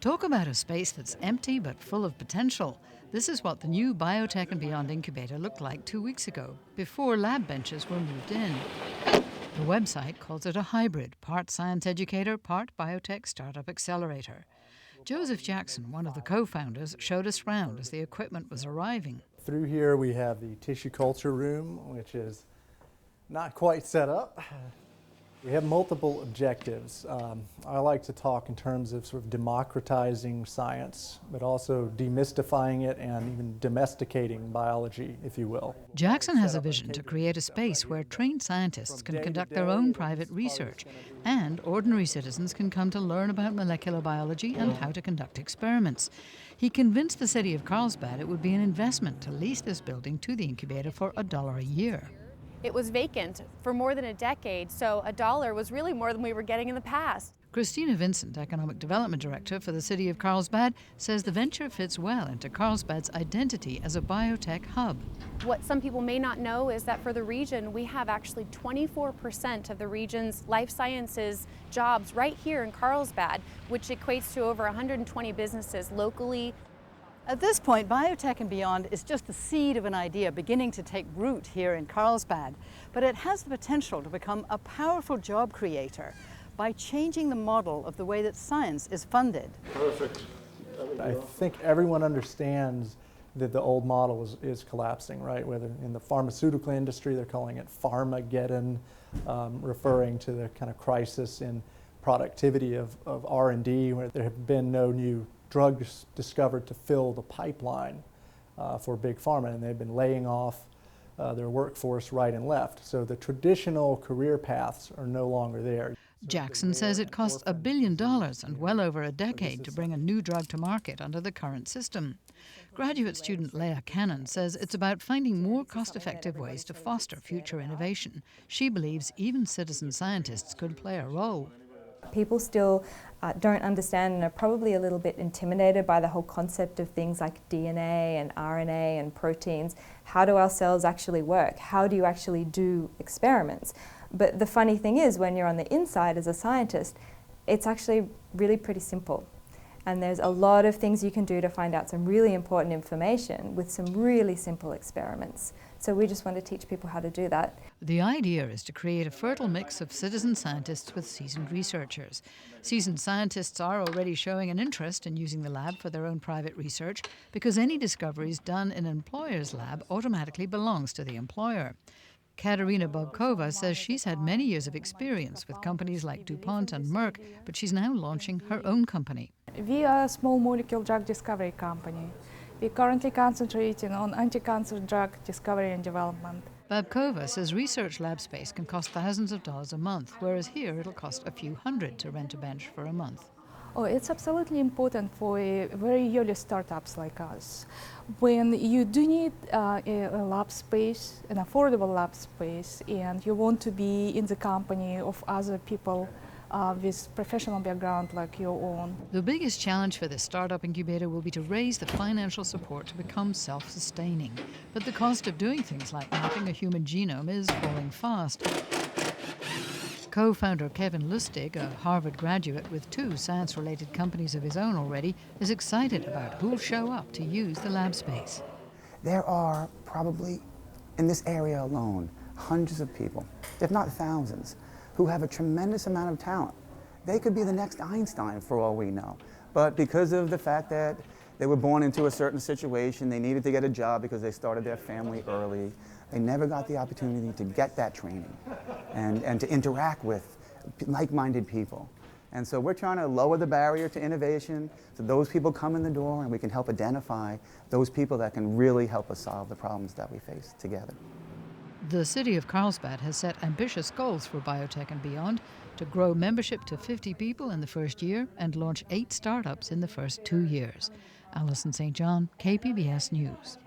Talk about a space that's empty but full of potential. This is what the new Biotech and Beyond Incubator looked like 2 weeks ago, before lab benches were moved in. The website calls it a hybrid, part science educator, part biotech startup accelerator. Joseph Jackson, one of the co-founders, showed us round as the equipment was arriving. Through here we have the tissue culture room, which is not quite set up. We have multiple objectives. I like to talk in terms of sort of democratizing science, but also demystifying it and even domesticating biology, if you will. Jackson has a vision to create a space where trained scientists can conduct their own private research, and ordinary citizens can come to learn about molecular biology and how to conduct experiments. He convinced the city of Carlsbad it would be an investment to lease this building to the incubator for $1 a year. It was vacant for more than a decade, so $1 was really more than we were getting in the past. Christina Vincent, Economic Development Director for the city of Carlsbad, says the venture fits well into Carlsbad's identity as a biotech hub. What some people may not know is that for the region, we have actually 24% of the region's life sciences jobs right here in Carlsbad, which equates to over 120 businesses locally. At this point, Biotech and Beyond is just the seed of an idea beginning to take root here in Carlsbad, but it has the potential to become a powerful job creator by changing the model of the way that science is funded. Perfect. I think everyone understands that the old model is collapsing, right? Whether in the pharmaceutical industry, they're calling it Pharmageddon, referring to the kind of crisis in productivity of R&D, where there have been no new drugs discovered to fill the pipeline for big pharma, and they've been laying off their workforce right and left. So the traditional career paths are no longer there. Jackson says it costs $1 billion and well over a decade to bring a new drug to market under the current system. Graduate student Leah Cannon says it's about finding more cost-effective ways to foster future innovation. She believes even citizen scientists could play a role. People still don't understand and are probably a little bit intimidated by the whole concept of things like DNA and RNA and proteins. How do our cells actually work? How do you actually do experiments? But the funny thing is, when you're on the inside as a scientist, it's actually really pretty simple. And there's a lot of things you can do to find out some really important information with some really simple experiments. So we just want to teach people how to do that. The idea is to create a fertile mix of citizen scientists with seasoned researchers. Seasoned scientists are already showing an interest in using the lab for their own private research because any discoveries done in an employer's lab automatically belongs to the employer. Katerina Bobkova says she's had many years of experience with companies like DuPont and Merck, but she's now launching her own company. We are a small molecule drug discovery company. We're currently concentrating on anti-cancer drug discovery and development. Bobkova says research lab space can cost thousands of dollars a month, whereas here it'll cost a few hundred to rent a bench for a month. Oh, it's absolutely important for very early startups like us. When you do need a lab space, an affordable lab space, and you want to be in the company of other people with professional background like your own. The biggest challenge for this startup incubator will be to raise the financial support to become self-sustaining. But the cost of doing things like mapping a human genome is falling fast. Co-founder Kevin Lustig, a Harvard graduate with 2 science-related companies of his own already, is excited about who'll show up to use the lab space. There are probably, in this area alone, hundreds of people, if not thousands, who have a tremendous amount of talent. They could be the next Einstein for all we know. But because of the fact that they were born into a certain situation, they needed to get a job because they started their family early, they never got the opportunity to get that training and to interact with like-minded people. And so we're trying to lower the barrier to innovation so those people come in the door and we can help identify those people that can really help us solve the problems that we face together. The city of Carlsbad has set ambitious goals for Biotech and Beyond to grow membership to 50 people in the first year and launch 8 startups in the first 2 years. Alison St. John, KPBS News.